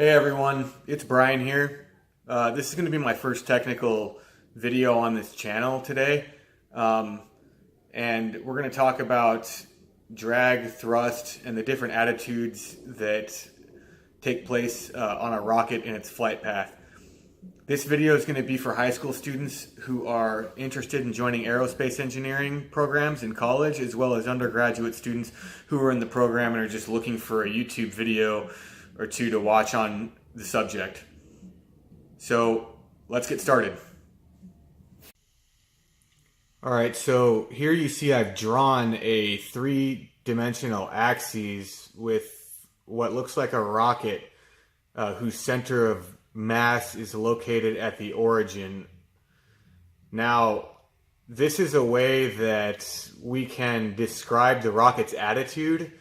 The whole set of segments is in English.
Hey everyone, it's Brian here. This is going to be my first technical video on this channel today. And we're going to talk about drag, thrust, and the different attitudes that take place on a rocket in its flight path. This video is going to be for high school students who are interested in joining aerospace engineering programs in college, as well as undergraduate students who are in the program and are just looking for a YouTube video or two to watch on the subject. So let's get started. Alright, so here you see I've drawn a three-dimensional axis with what looks like a rocket whose center of mass is located at the origin. Now, this is a way that we can describe the rocket's attitude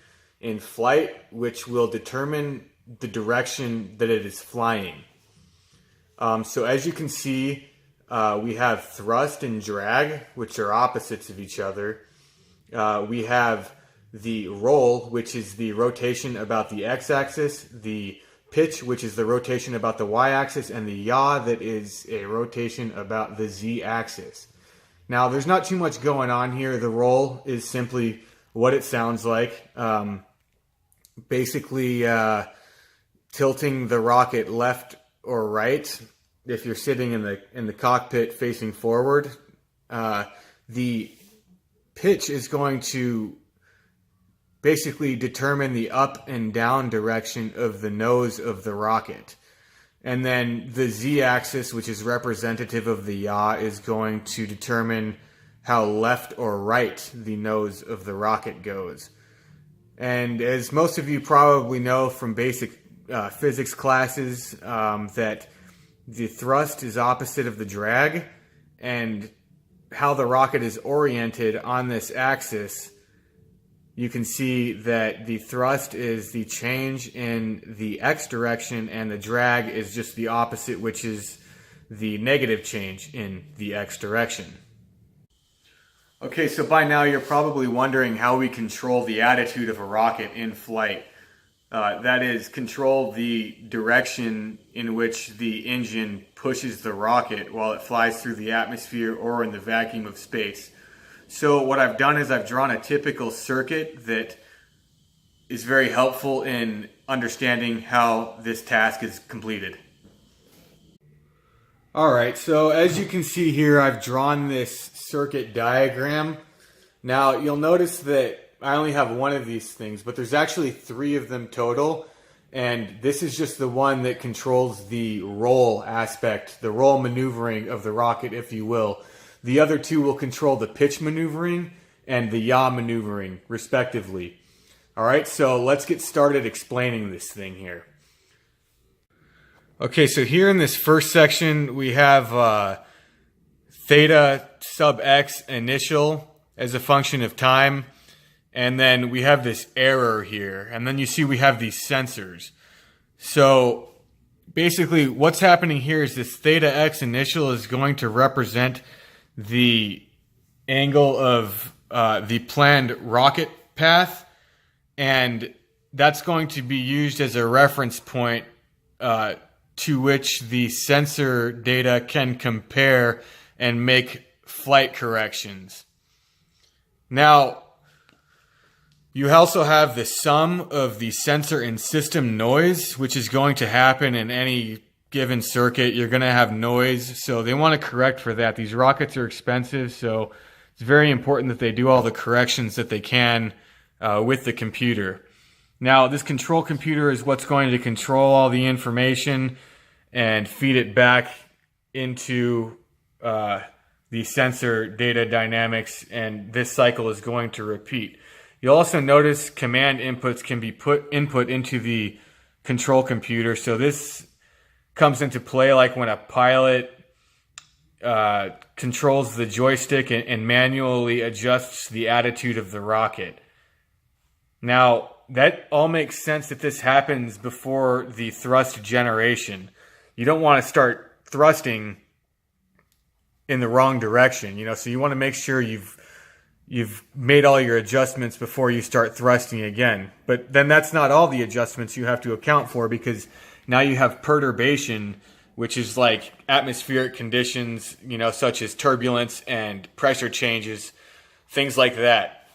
in flight, which will determine the direction that it is flying. So as you can see, we have thrust and drag, which are opposites of each other. We have the roll, which is the rotation about the x-axis, the pitch, which is the rotation about the y-axis, and the yaw, that is a rotation about the z-axis. Now, there's not too much going on here. The roll is simply what it sounds like. Basically, tilting the rocket left or right if you're sitting in the cockpit facing forward. The pitch is going to basically determine the up and down direction of the nose of the rocket. And then the z-axis, which is representative of the yaw, is going to determine how left or right the nose of the rocket goes. And as most of you probably know from basic physics classes, that the thrust is opposite of the drag, and how the rocket is oriented on this axis, you can see that the thrust is the change in the x direction, and the drag is just the opposite, which is the negative change in the x direction. Okay, so by now you're probably wondering how we control the attitude of a rocket in flight. That is, control the direction in which the engine pushes the rocket while it flies through the atmosphere or in the vacuum of space. So what I've done is I've drawn a typical circuit that is very helpful in understanding how this task is completed. Alright, so as you can see here, I've drawn this circuit diagram. Now, you'll notice that I only have one of these things, but there's actually three of them total, and this is just the one that controls the roll aspect, the roll maneuvering of the rocket, if you will. The other two will control the pitch maneuvering and the yaw maneuvering, respectively. Alright, so let's get started explaining this thing here. Okay, so here in this first section, we have theta sub x initial as a function of time. And then we have this error here. And then you see we have these sensors. So basically what's happening here is this theta x initial is going to represent the angle of the planned rocket path. And that's going to be used as a reference point to which the sensor data can compare and make flight corrections. Now, you also have the sum of the sensor and system noise, which is going to happen in any given circuit. You're going to have noise, so they want to correct for that. These rockets are expensive, so it's very important that they do all the corrections that they can with the computer. Now, this control computer is what's going to control all the information and feed it back into the sensor data dynamics, and this cycle is going to repeat. You'll also notice command inputs can be input into the control computer. So this comes into play like when a pilot controls the joystick and manually adjusts the attitude of the rocket. Now, that all makes sense that this happens before the thrust generation. You don't want to start thrusting in the wrong direction, so you want to make sure you've you've made all your adjustments before you start thrusting again. But then that's not all the adjustments you have to account for, because now you have perturbation, which is like atmospheric conditions, such as turbulence and pressure changes, things like that.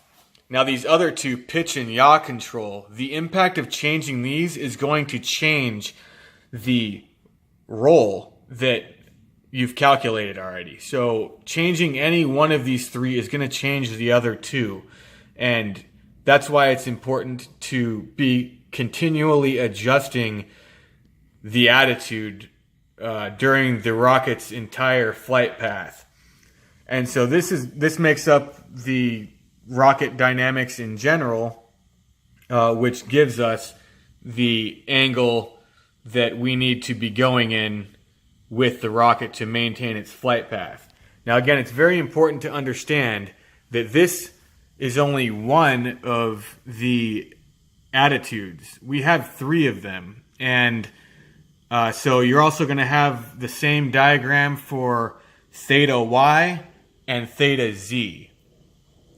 Now these other two, pitch and yaw control, the impact of changing these is going to change the roll that you've calculated already. So changing any one of these three is going to change the other two. And that's why it's important to be continually adjusting the attitude during the rocket's entire flight path. And so this makes up the rocket dynamics in general, which gives us the angle that we need to be going in with the rocket to maintain its flight path. Now again, it's very important to understand that this is only one of the attitudes. We have three of them, and so you're also going to have the same diagram for theta y and theta z.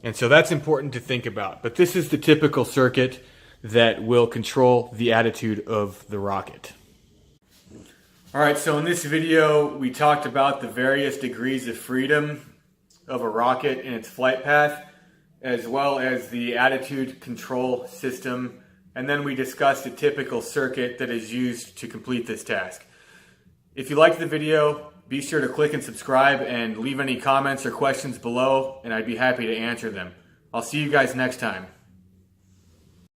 And so that's important to think about. But this is the typical circuit that will control the attitude of the rocket. Alright, so in this video we talked about the various degrees of freedom of a rocket in its flight path, as well as the attitude control system, and then we discussed a typical circuit that is used to complete this task. If you liked the video, be sure to click and subscribe and leave any comments or questions below, and I'd be happy to answer them. I'll see you guys next time.